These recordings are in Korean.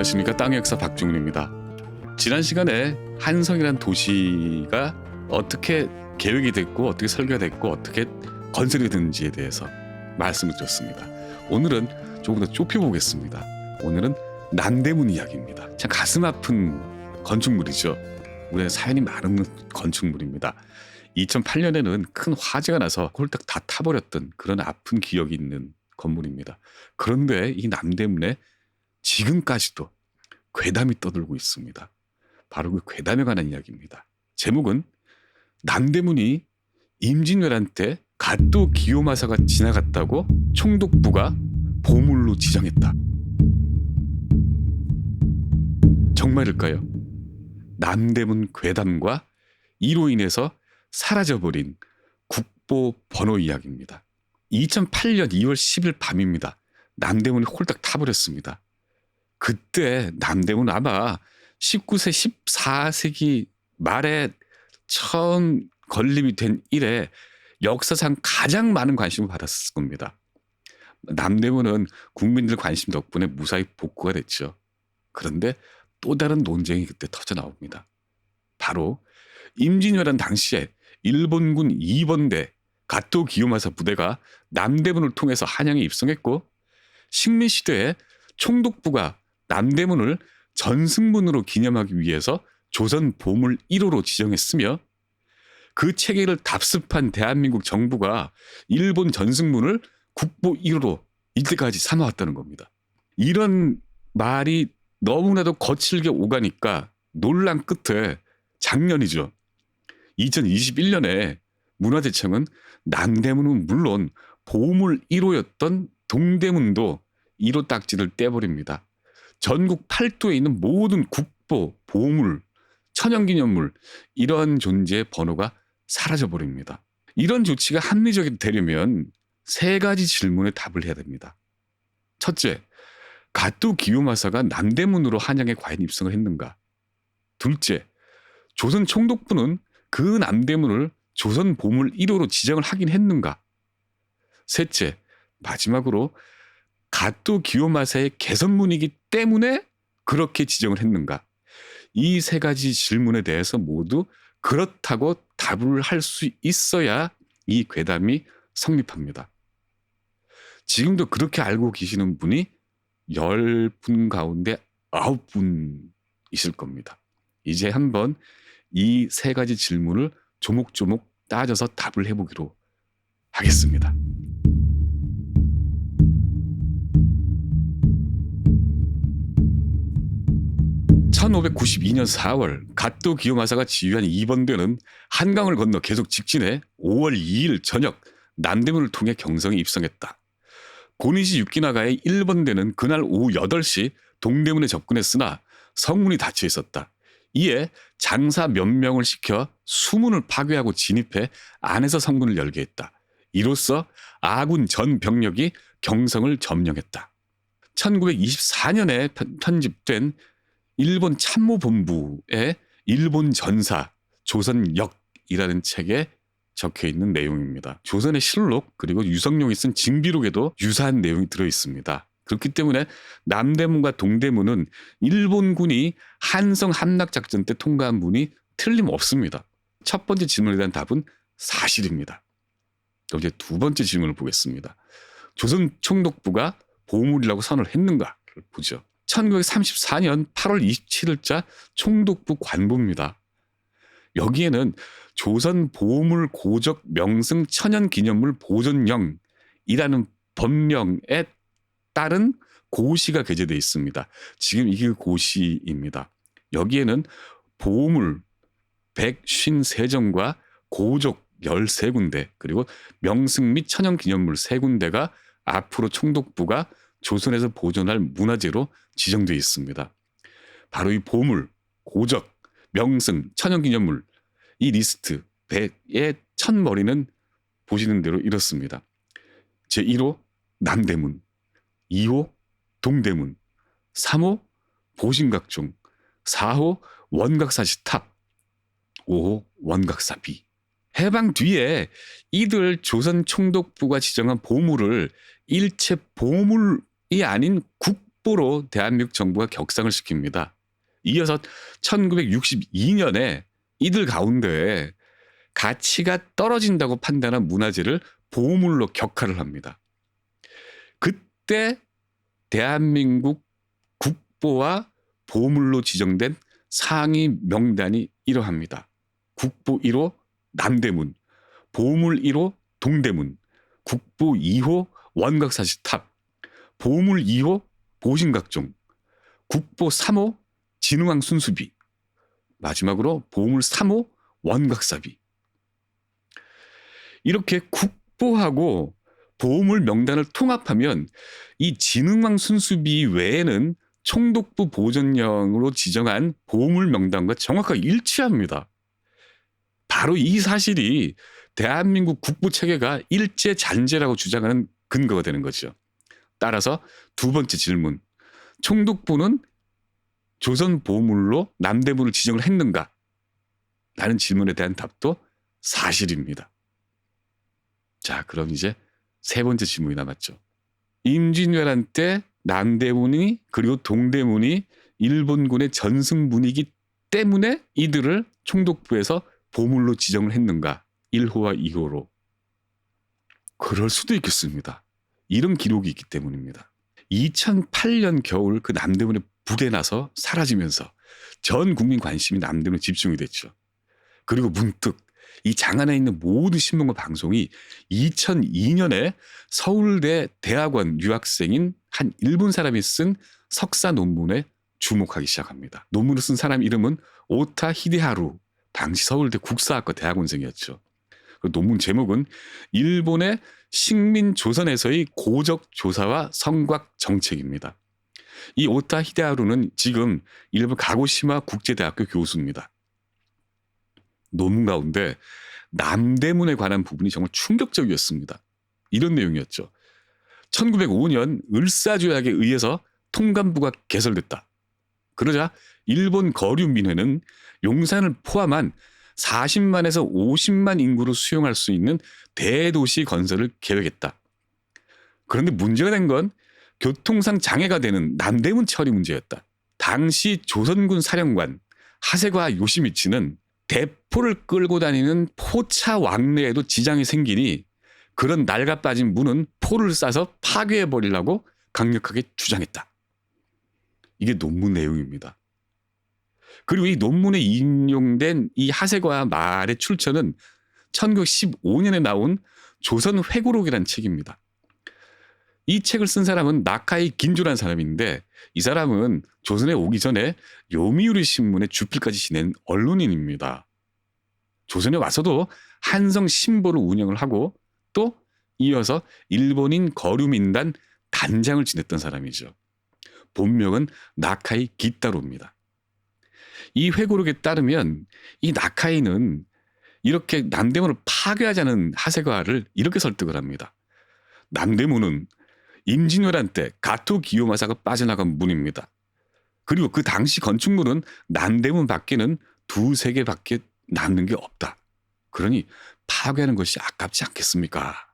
안녕하십니까. 땅의 역사 박중훈입니다. 지난 시간에 한성이란 도시가 어떻게 계획이 됐고 어떻게 설계가 됐고 어떻게 건설이 됐는지에 대해서 말씀을 드렸습니다. 오늘은 조금 더 좁혀보겠습니다. 오늘은 남대문 이야기입니다. 참 가슴 아픈 건축물이죠. 우리의 사연이 많은 건축물입니다. 2008년에는 큰 화재가 나서 홀딱 다 타버렸던 그런 아픈 기억이 있는 건물입니다. 그런데 이 남대문에 지금까지도 괴담이 떠들고 있습니다. 바로 그 괴담에 관한 이야기입니다. 제목은 남대문이 임진왜란 때 갓도 기요마사가 지나갔다고 총독부가 보물로 지정했다. 정말일까요? 남대문 괴담과 이로 인해서 사라져버린 국보 번호 이야기입니다. 2008년 2월 10일 밤입니다. 남대문이 홀딱 타버렸습니다. 그때 남대문 아마 19세, 14세기 말에 처음 건립이 된 이래 역사상 가장 많은 관심을 받았을 겁니다. 남대문은 국민들 관심 덕분에 무사히 복구가 됐죠. 그런데 또 다른 논쟁이 그때 터져 나옵니다. 바로 임진왜란 당시에 일본군 2번대 갓도 기요마사 부대가 남대문을 통해서 한양에 입성했고 식민시대에 총독부가 남대문을 전승문으로 기념하기 위해서 조선 보물 1호로 지정했으며 그 체계를 답습한 대한민국 정부가 일본 전승문을 국보 1호로 이때까지 삼아왔다는 겁니다. 이런 말이 너무나도 거칠게 오가니까 논란 끝에 작년이죠. 2021년에 문화재청은 남대문은 물론 보물 1호였던 동대문도 1호 딱지를 떼버립니다. 전국 8도에 있는 모든 국보, 보물, 천연기념물 이런 존재의 번호가 사라져버립니다. 이런 조치가 합리적이 되려면 세 가지 질문에 답을 해야 됩니다. 첫째, 갓도 기요마사가 남대문으로 한양에 과연 입성을 했는가? 둘째, 조선 총독부는 그 남대문을 조선 보물 1호로 지정을 하긴 했는가? 셋째, 마지막으로 갓도 기요마사의 개선문이기 때문에 그렇게 지정을 했는가? 이 세 가지 질문에 대해서 모두 그렇다고 답을 할 수 있어야 이 괴담이 성립합니다. 지금도 그렇게 알고 계시는 분이 10분 가운데 9분이실 겁니다. 이제 한번 이 세 가지 질문을 조목조목 따져서 답을 해보기로 하겠습니다. 1592년 4월 갓도 기요마사가 지휘한 2번대는 한강을 건너 계속 직진해 5월 2일 저녁 남대문을 통해 경성에 입성했다. 고니시 유키나가의 1번대는 그날 오후 8시 동대문에 접근했으나 성문이 닫혀 있었다. 이에 장사 몇 명을 시켜 수문을 파괴하고 진입해 안에서 성문을 열게 했다. 이로써 아군 전 병력이 경성을 점령했다. 1924년에 편집된 일본 참모본부의 일본 전사 조선역이라는 책에 적혀있는 내용입니다. 조선의 실록 그리고 유성룡이 쓴 징비록에도 유사한 내용이 들어있습니다. 그렇기 때문에 남대문과 동대문은 일본군이 한성 함락작전 때 통과한 문이 틀림없습니다. 첫 번째 질문에 대한 답은 사실입니다. 그럼 이제 두 번째 질문을 보겠습니다. 조선 총독부가 보물이라고 선언을 했는가를 보죠. 1934년 8월 27일자 총독부 관보입니다. 여기에는 조선 보물 고적 명승 천연기념물 보존령이라는 법령에 따른 고시가 게재되어 있습니다. 지금 이게 고시입니다. 여기에는 보물 153정과 고적 13군데 그리고 명승 및 천연기념물 3군데가 앞으로 총독부가 조선에서 보존할 문화재로 지정되어 있습니다. 바로 이 보물, 고적, 명승, 천연기념물 이 리스트 100의 첫 머리는 보시는 대로 이렇습니다. 제1호 남대문, 2호 동대문, 3호 보신각종, 4호 원각사시탑, 5호 원각사비. 해방 뒤에 이들 조선 총독부가 지정한 보물을 일체 보물이 아닌 국보 국보로 대한민국 정부가 격상을 시킵니다. 이어서 1962년에 이들 가운데 가치가 떨어진다고 판단한 문화재를 보물로 격하를 합니다. 그때 대한민국 국보와 보물로 지정된 상위 명단이 이러합니다. 국보 1호 남대문, 보물 1호 동대문, 국보 2호 원각사시탑, 보물 2호 보신각종, 국보 3호 진흥왕 순수비, 마지막으로 보물 3호 원각사비. 이렇게 국보하고 보물 명단을 통합하면 이 진흥왕 순수비 외에는 총독부 보존령으로 지정한 보물 명단과 정확하게 일치합니다. 바로 이 사실이 대한민국 국부 체계가 일제 잔재라고 주장하는 근거가 되는 거죠. 따라서 두 번째 질문, 총독부는 조선 보물로 남대문을 지정을 했는가? 라는 질문에 대한 답도 사실입니다. 자, 그럼 이제 세 번째 질문이 남았죠. 임진왜란 때 남대문이 그리고 동대문이 일본군의 전승문이기 때문에 이들을 총독부에서 보물로 지정을 했는가? 1호와 2호로. 그럴 수도 있겠습니다. 이런 기록이 있기 때문입니다. 2008년 겨울 그 남대문의 불에 나서 사라지면서 전 국민 관심이 남대문에 집중이 됐죠. 그리고 문득 이 장안에 있는 모든 신문과 방송이 2002년에 서울대 대학원 유학생인 한 일본 사람이 쓴 석사 논문에 주목하기 시작합니다. 논문을 쓴 사람 이름은 오타 히데하루, 당시 서울대 국사학과 대학원생이었죠. 그 논문 제목은 일본의 식민 조선에서의 고적 조사와 성곽 정책입니다. 이 오타 히데하루는 지금 일본 가고시마 국제대학교 교수입니다. 논문 가운데 남대문에 관한 부분이 정말 충격적이었습니다. 이런 내용이었죠. 1905년 을사조약에 의해서 통감부가 개설됐다. 그러자 일본 거류민회는 용산을 포함한 40만에서 50만 인구를 수용할 수 있는 대도시 건설을 계획했다. 그런데 문제가 된 건 교통상 장애가 되는 남대문 처리 문제였다. 당시 조선군 사령관 하세가 요시미치는 대포를 끌고 다니는 포차 왕래에도 지장이 생기니 그런 낡아빠진 문은 포를 쏴서 파괴해버리려고 강력하게 주장했다. 이게 논문 내용입니다. 그리고 이 논문에 인용된 이 하세가 말의 출처는 1915년에 나온 조선회고록이라는 책입니다. 이 책을 쓴 사람은 나카이 긴조라는 사람인데 이 사람은 조선에 오기 전에 요미우리 신문의 주필까지 지낸 언론인입니다. 조선에 와서도 한성 신보를 운영을 하고 또 이어서 일본인 거류민단 단장을 지냈던 사람이죠. 본명은 나카이 기타로입니다. 이 회고록에 따르면 이 나카이는 이렇게 남대문을 파괴하자는 하세가와를 이렇게 설득을 합니다. 남대문은 임진왜란 때 가토 기요마사가 빠져나간 문입니다. 그리고 그 당시 건축물은 남대문 밖에는 2-3개밖에 남는 게 없다. 그러니 파괴하는 것이 아깝지 않겠습니까?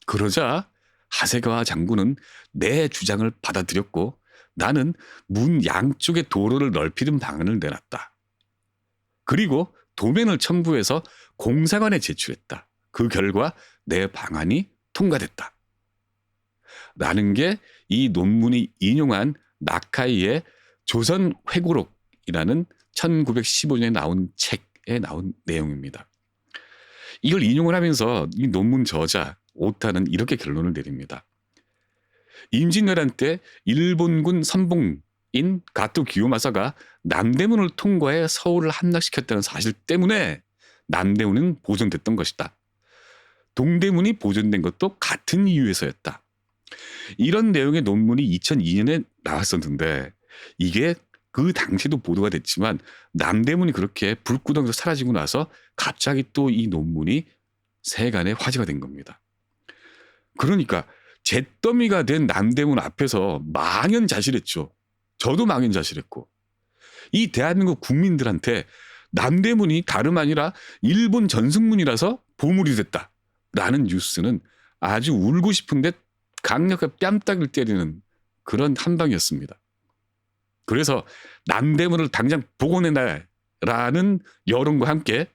그러자 하세가와 장군은 내 주장을 받아들였고 나는 문 양쪽의 도로를 넓히는 방안을 내놨다. 그리고 도면을 첨부해서 공사관에 제출했다. 그 결과 내 방안이 통과됐다. 라는 게 이 논문이 인용한 나카이의 조선회고록이라는 1915년에 나온 책에 나온 내용입니다. 이걸 인용을 하면서 이 논문 저자 오타는 이렇게 결론을 내립니다. 임진왜란 때 일본군 선봉인 가토 기요마사가 남대문을 통과해 서울을 함락시켰다는 사실 때문에 남대문은 보존됐던 것이다. 동대문이 보존된 것도 같은 이유에서였다. 이런 내용의 논문이 2002년에 나왔었는데 이게 그 당시도 보도가 됐지만 남대문이 그렇게 불구덩이로 사라지고 나서 갑자기 또 이 논문이 세간에 화제가 된 겁니다. 그러니까 잿더미가 된 남대문 앞에서 망연자실했죠. 저도 망연자실했고 이 대한민국 국민들한테 남대문이 다름 아니라 일본 전승문이라서 보물이 됐다라는 뉴스는 아주 울고 싶은데 강력하게 뺨따기를 때리는 그런 한방이었습니다. 그래서 남대문을 당장 복원해라라는 여론과 함께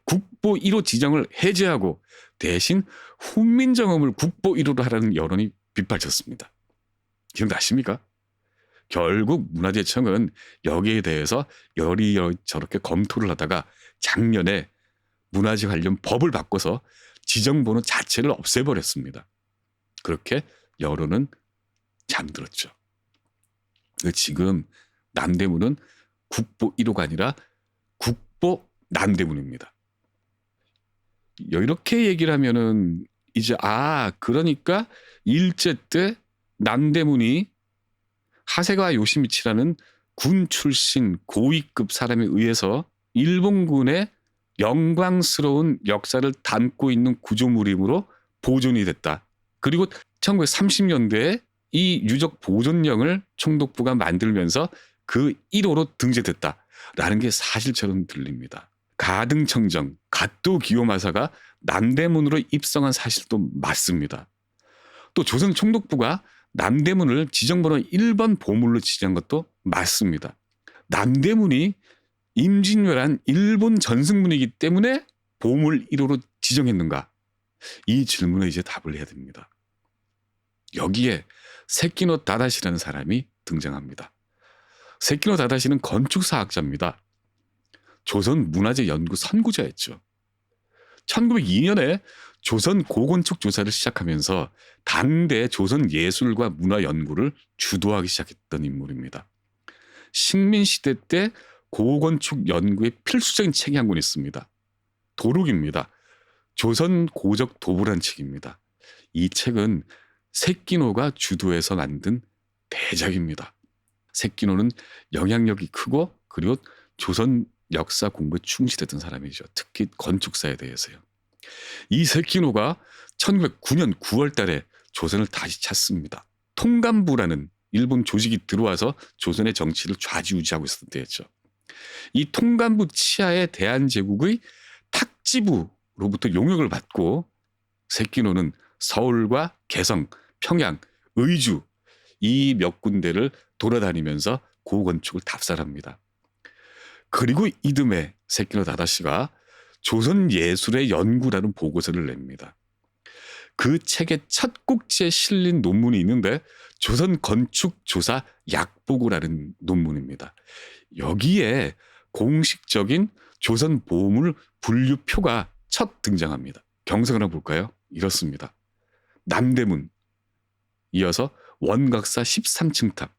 국보 1호 지정을 해제하고 대신 훈민정음을 국보 1호로 하라는 여론이 빗발쳤습니다. 기억나십니까? 결국 문화재청은 여기에 대해서 여리저렇게 검토를 하다가 작년에 문화재 관련 법을 바꿔서 지정번호 자체를 없애버렸습니다. 그렇게 여론은 잠들었죠. 지금 남대문은 국보 1호가 아니라 국보 남대문입니다. 이렇게 얘기를 하면은 이제 그러니까 일제 때 남대문이 하세가와 요시미치라는 군 출신 고위급 사람에 의해서 일본군의 영광스러운 역사를 담고 있는 구조물이므로 보존이 됐다. 그리고 1930년대에 이 유적 보존령을 총독부가 만들면서 그 1호로 등재됐다라는 게 사실처럼 들립니다. 가등청정, 갓도 기요마사가 남대문으로 입성한 사실도 맞습니다. 또 조선 총독부가 남대문을 지정번호 1번 보물로 지정한 것도 맞습니다. 남대문이 임진왜란 일본 전승문이기 때문에 보물 1호로 지정했는가? 이 질문에 이제 답을 해야 됩니다. 여기에 세키노 다다시라는 사람이 등장합니다. 세키노 다다시는 건축사학자입니다. 조선 문화재 연구 선구자였죠. 1902년에 조선 고건축 조사를 시작하면서 당대 조선 예술과 문화 연구를 주도하기 시작했던 인물입니다. 식민시대 때 고건축 연구에 필수적인 책이 한 권 있습니다. 도록입니다. 조선 고적 도부란 책입니다. 이 책은 세키노가 주도해서 만든 대작입니다. 세키노는 영향력이 크고 그리고 조선 역사 공부에 충실했던 사람이죠. 특히 건축사에 대해서요. 이 세키노가 1909년 9월 달에 조선을 다시 찾습니다. 통감부라는 일본 조직이 들어와서 조선의 정치를 좌지우지하고 있었던 때였죠. 이 통감부 치하의 대한제국의 탁지부로부터 용역을 받고 세키노는 서울과 개성, 평양, 의주 이 몇 군데를 돌아다니면서 고건축을 답사합니다. 그리고 이듬해 세키노 다다시가 조선 예술의 연구라는 보고서를 냅니다. 그 책의 첫 꼭지에 실린 논문이 있는데 조선 건축조사 약보고라는 논문입니다. 여기에 공식적인 조선 보물 분류표가 첫 등장합니다. 경성을 한번 볼까요? 이렇습니다. 남대문, 이어서 원각사 13층 탑,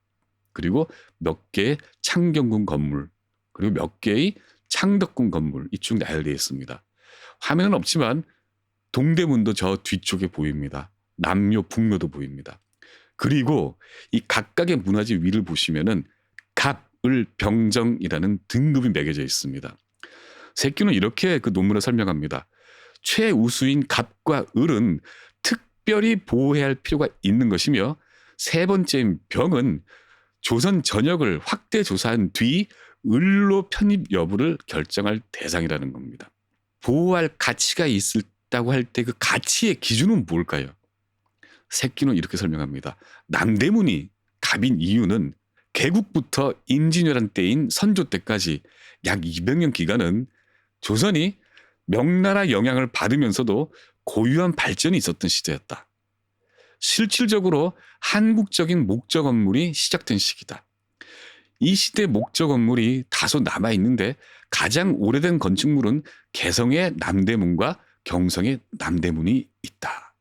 그리고 몇 개의 창경궁 건물, 그리고 몇 개의 창덕궁 건물 이쭉 나열되어 있습니다. 화면은 없지만 동대문도 저 뒤쪽에 보입니다. 남묘, 북묘도 보입니다. 그리고 이 각각의 문화재 위를 보시면은 갑, 을, 병정이라는 등급이 매겨져 있습니다. 세키노는 이렇게 그 논문을 설명합니다. 최우수인 갑과 을은 특별히 보호해야 할 필요가 있는 것이며 세 번째인 병은 조선 전역을 확대 조사한 뒤 을로 편입 여부를 결정할 대상이라는 겁니다. 보호할 가치가 있다고 할 때 그 가치의 기준은 뭘까요? 세키노는 이렇게 설명합니다. 남대문이 갑인 이유는 개국부터 임진왜란 때인 선조 때까지 약 200년 기간은 조선이 명나라 영향을 받으면서도 고유한 발전이 있었던 시대였다. 실질적으로 한국적인 목적 건물이 시작된 시기다. 이 시대 목적 건물이 다소 남아있는데 가장 오래된 건축물은 개성의 남대문과 경성의 남대문이 있다.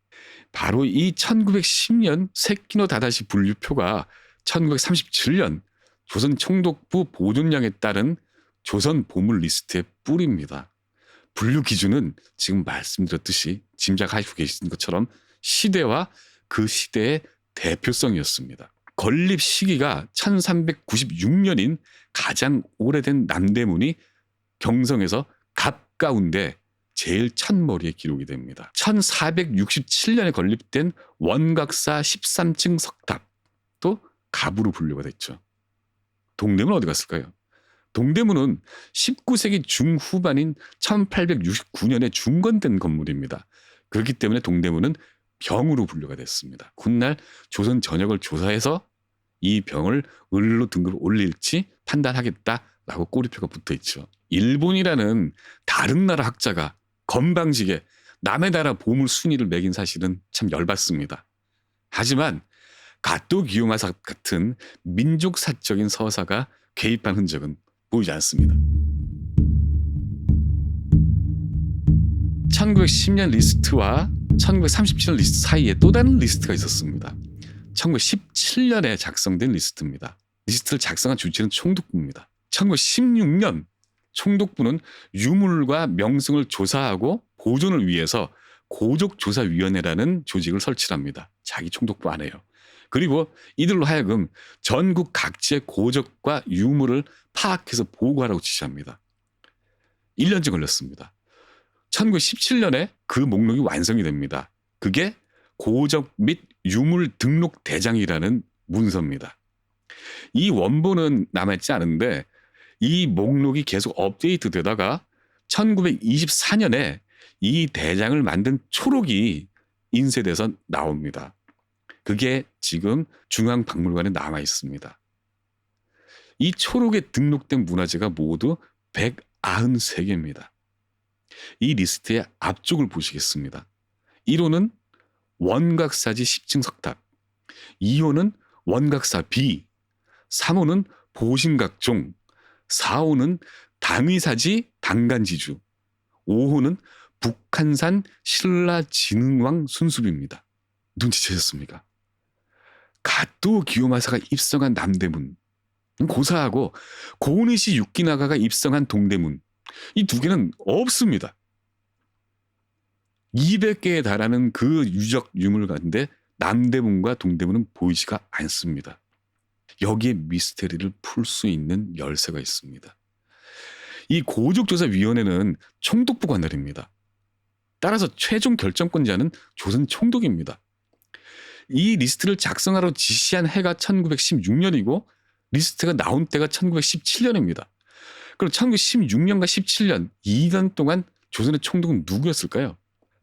바로 이 1910년 세키노 다다시 분류표가 1937년 조선 총독부 보존령에 따른 조선 보물 리스트의 뿔입니다. 분류 기준은 지금 말씀드렸듯이 짐작하시고 계신 것처럼 시대와 그 시대의 대표성이었습니다. 건립 시기가 1396년인 가장 오래된 남대문이 경성에서 갑 가운데 제일 첫머리에 기록이 됩니다. 1467년에 건립된 원각사 13층 석탑도 갑으로 분류가 됐죠. 동대문은 어디 갔을까요? 동대문은 19세기 중후반인 1869년에 중건된 건물입니다. 그렇기 때문에 동대문은 병으로 분류가 됐습니다. 훗날 조선 전역을 조사해서 이 병을 을로 등급을 올릴지 판단하겠다라고 꼬리표가 붙어 있죠. 일본이라는 다른 나라 학자가 건방지게 남의 나라 보물 순위를 매긴 사실은 참 열받습니다. 하지만 가토 기요마사 같은 민족사적인 서사가 개입한 흔적은 보이지 않습니다. 1910년 리스트와 1937년 리스트 사이에 또 다른 리스트가 있었습니다. 1917년에 작성된 리스트입니다. 리스트를 작성한 주체는 총독부입니다. 1916년 총독부는 유물과 명승을 조사하고 보존을 위해서 고족조사위원회라는 조직을 설치합니다. 자기 총독부 안에요. 그리고 이들로 하여금 전국 각지의 고적과 유물을 파악해서 보고하라고 지시합니다. 1년쯤 걸렸습니다. 1917년에 그 목록이 완성이 됩니다. 그게 고적 및 유물 등록 대장이라는 문서입니다. 이 원본은 남아있지 않은데 이 목록이 계속 업데이트 되다가 1924년에 이 대장을 만든 초록이 인쇄돼서 나옵니다. 그게 지금 중앙박물관에 남아 있습니다. 이 초록에 등록된 문화재가 모두 193개입니다. 이 리스트의 앞쪽을 보시겠습니다. 1호는 원각사지 10층 석탑, 2호는 원각사 B, 3호는 보신각종, 4호는 당의사지 당간지주, 5호는 북한산 신라진흥왕 순수비입니다. 눈치채셨습니까? 가토 기요마사가 입성한 남대문, 고사하고 고니시 유키나가가 입성한 동대문, 이 두 개는 없습니다. 200개에 달하는 그 유적 유물 가운데 남대문과 동대문은 보이지가 않습니다. 여기에 미스테리를 풀 수 있는 열쇠가 있습니다. 이 고족조사위원회는 총독부 관할입니다. 따라서 최종 결정권자는 조선 총독입니다. 이 리스트를 작성하러 지시한 해가 1916년이고 리스트가 나온 때가 1917년입니다. 그럼 1916년과 17년 2년 동안 조선의 총독은 누구였을까요?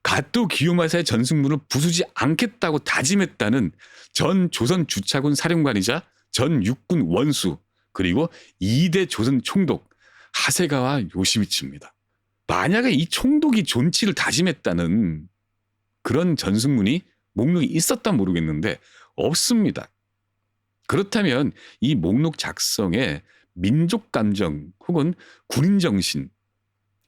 가토 기요마사의 전승문을 부수지 않겠다고 다짐했다는 전 조선 주차군 사령관이자 전 육군 원수 그리고 2대 조선 총독 하세가와 요시미츠입니다. 만약에 이 총독이 존치를 다짐했다는 그런 전승문이 목록이 있었단 모르겠는데 없습니다. 그렇다면 이 목록 작성에 민족 감정 혹은 군인 정신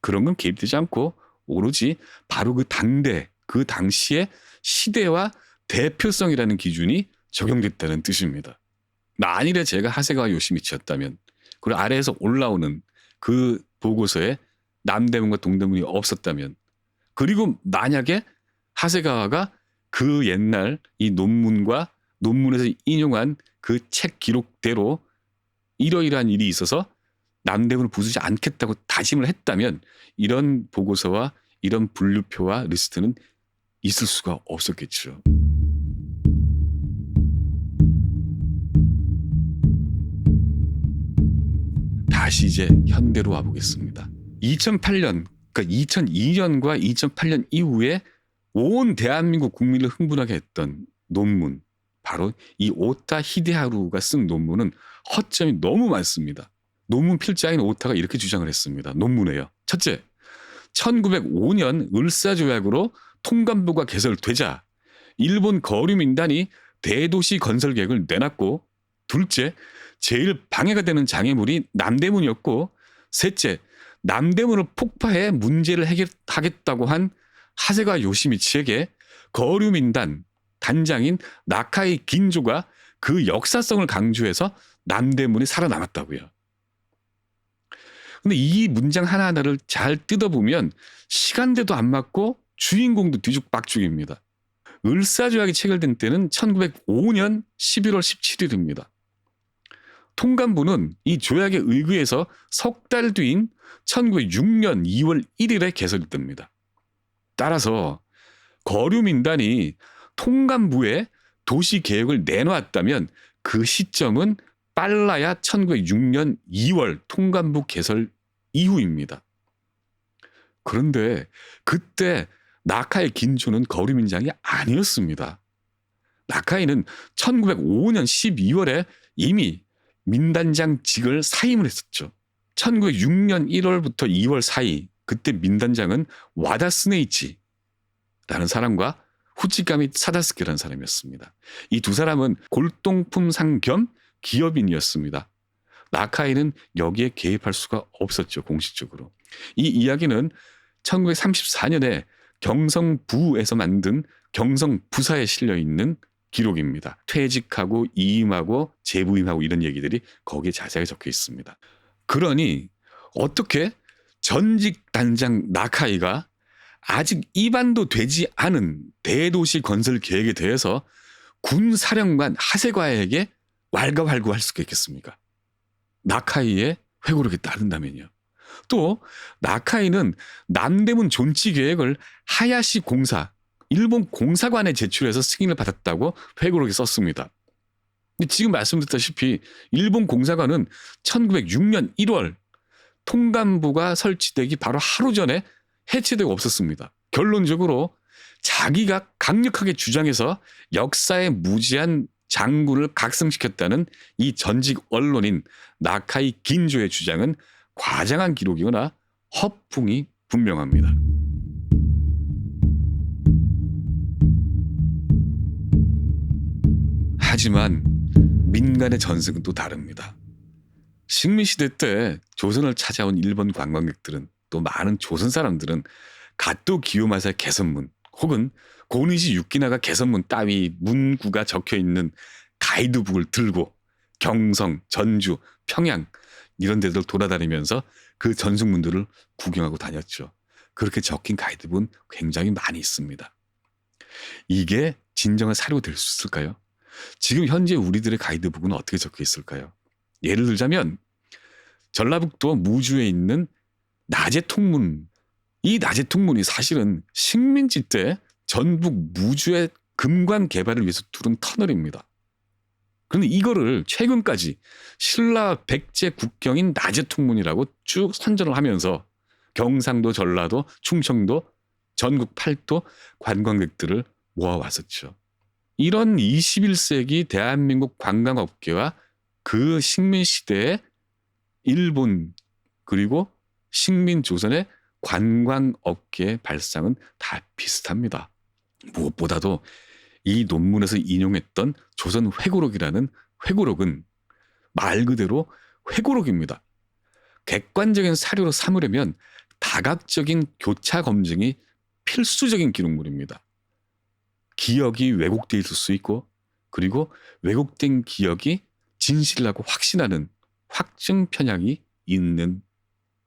그런 건 개입되지 않고 오로지 바로 그 당대, 그 당시의 시대와 대표성이라는 기준이 적용됐다는 뜻입니다. 만일에 제가 하세가와 요시미치였다면 그리고 아래에서 올라오는 그 보고서에 남대문과 동대문이 없었다면 그리고 만약에 하세가와가 그 옛날 이 논문에서 인용한 그 책 기록대로 이러이러한 일이 있어서 남대문을 부수지 않겠다고 다짐을 했다면 이런 보고서와 이런 분류표와 리스트는 있을 수가 없었겠죠. 다시 이제 현대로 와보겠습니다. 2008년, 그러니까 2002년과 2008년 이후에 온 대한민국 국민을 흥분하게 했던 논문, 바로 이 오타 히데하루가 쓴 논문은 허점이 너무 많습니다. 논문 필자인 오타가 이렇게 주장을 했습니다. 논문에요. 첫째, 1905년 을사조약으로 통감부가 개설되자 일본 거류민단이 대도시 건설 계획을 내놨고, 둘째, 제일 방해가 되는 장애물이 남대문이었고, 셋째, 남대문을 폭파해 문제를 해결하겠다고 한 하세가 요시미치에게 거류민단 단장인 나카이 긴조가 그 역사성을 강조해서 남대문이 살아남았다고요. 근데 이 문장 하나하나를 잘 뜯어보면 시간대도 안 맞고 주인공도 뒤죽박죽입니다. 을사조약이 체결된 때는 1905년 11월 17일입니다. 통감부는 이 조약에 의거해서 석 달 뒤인 1906년 2월 1일에 개설됩니다. 따라서 거류민단이 통감부에 도시계획을 내놓았다면 그 시점은 빨라야 1906년 2월 통감부 개설 이후입니다. 그런데 그때 나카의 긴조는 거류민장이 아니었습니다. 나카이는 1905년 12월에 이미 민단장직을 사임을 했었죠. 1906년 1월부터 2월 사이, 그때 민단장은 와다 스네이치라는 사람과 후치카미 사다스케라는 사람이었습니다. 이 두 사람은 골동품상 겸 기업인이었습니다. 나카이는 여기에 개입할 수가 없었죠, 공식적으로. 이 이야기는 1934년에 경성부에서 만든 경성부사에 실려있는 기록입니다. 퇴직하고 이임하고 재부임하고 이런 얘기들이 거기에 자세하게 적혀 있습니다. 그러니 어떻게 전직 단장 나카이가 아직 입안도 되지 않은 대도시 건설 계획에 대해서 군사령관 하세가와에게 왈가왈부할 수가 있겠습니까? 나카이의 회고록에 따른다면요. 또 나카이는 남대문 존치 계획을 하야시 공사, 일본 공사관에 제출해서 승인을 받았다고 회고록에 썼습니다. 근데 지금 말씀드렸다시피 일본 공사관은 1906년 1월 통감부가 설치되기 바로 하루 전에 해체되고 없었습니다. 결론적으로 자기가 강력하게 주장해서 역사에 무지한 장군을 각성시켰다는 이 전직 언론인 나카이 긴조의 주장은 과장한 기록이거나 허풍이 분명합니다. 하지만 민간의 전승은 또 다릅니다. 식민시대 때 조선을 찾아온 일본 관광객들은, 또 많은 조선 사람들은 가토 기요마사의 개선문 혹은 고니시 유키나가 개선문 따위 문구가 적혀있는 가이드북을 들고 경성, 전주, 평양 이런 데들 돌아다니면서 그 전승문들을 구경하고 다녔죠. 그렇게 적힌 가이드북은 굉장히 많이 있습니다. 이게 진정한 사료가 될 수 있을까요? 지금 현재 우리들의 가이드북은 어떻게 적혀 있을까요? 예를 들자면 전라북도 무주에 있는 나제통문, 이 나제통문이 사실은 식민지 때 전북 무주의 금관 개발을 위해서 뚫은 터널입니다. 그런데 이거를 최근까지 신라 백제 국경인 나제통문이라고 쭉 선전을 하면서 경상도, 전라도, 충청도, 전국 8도 관광객들을 모아왔었죠. 이런 21세기 대한민국 관광업계와 그 식민시대의 일본 그리고 식민조선의 관광업계의 발상은 다 비슷합니다. 무엇보다도 이 논문에서 인용했던 조선 회고록이라는 회고록은 말 그대로 회고록입니다. 객관적인 사료로 삼으려면 다각적인 교차 검증이 필수적인 기록물입니다. 기억이 왜곡되어 있을 수 있고, 그리고 왜곡된 기억이 진실이라고 확신하는 확증 편향이 있는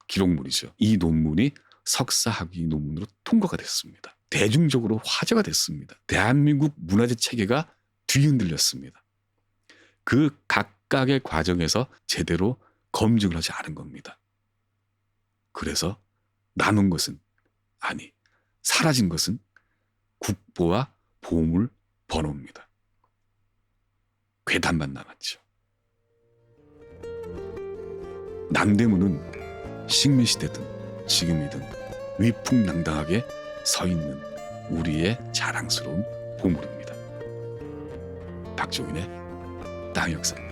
기록물이죠. 이 논문이 석사학위 논문으로 통과가 됐습니다. 대중적으로 화제가 됐습니다. 대한민국 문화재 체계가 뒤흔들렸습니다. 그 각각의 과정에서 제대로 검증을 하지 않은 겁니다. 그래서 남은 것은, 아니 사라진 것은 국보와 보물 번호입니다. 괴담만 남았죠. 남대문은 식민시대든 지금이든 위풍당당하게 서 있는 우리의 자랑스러운 보물입니다. 박종인의 땅 역사입니다.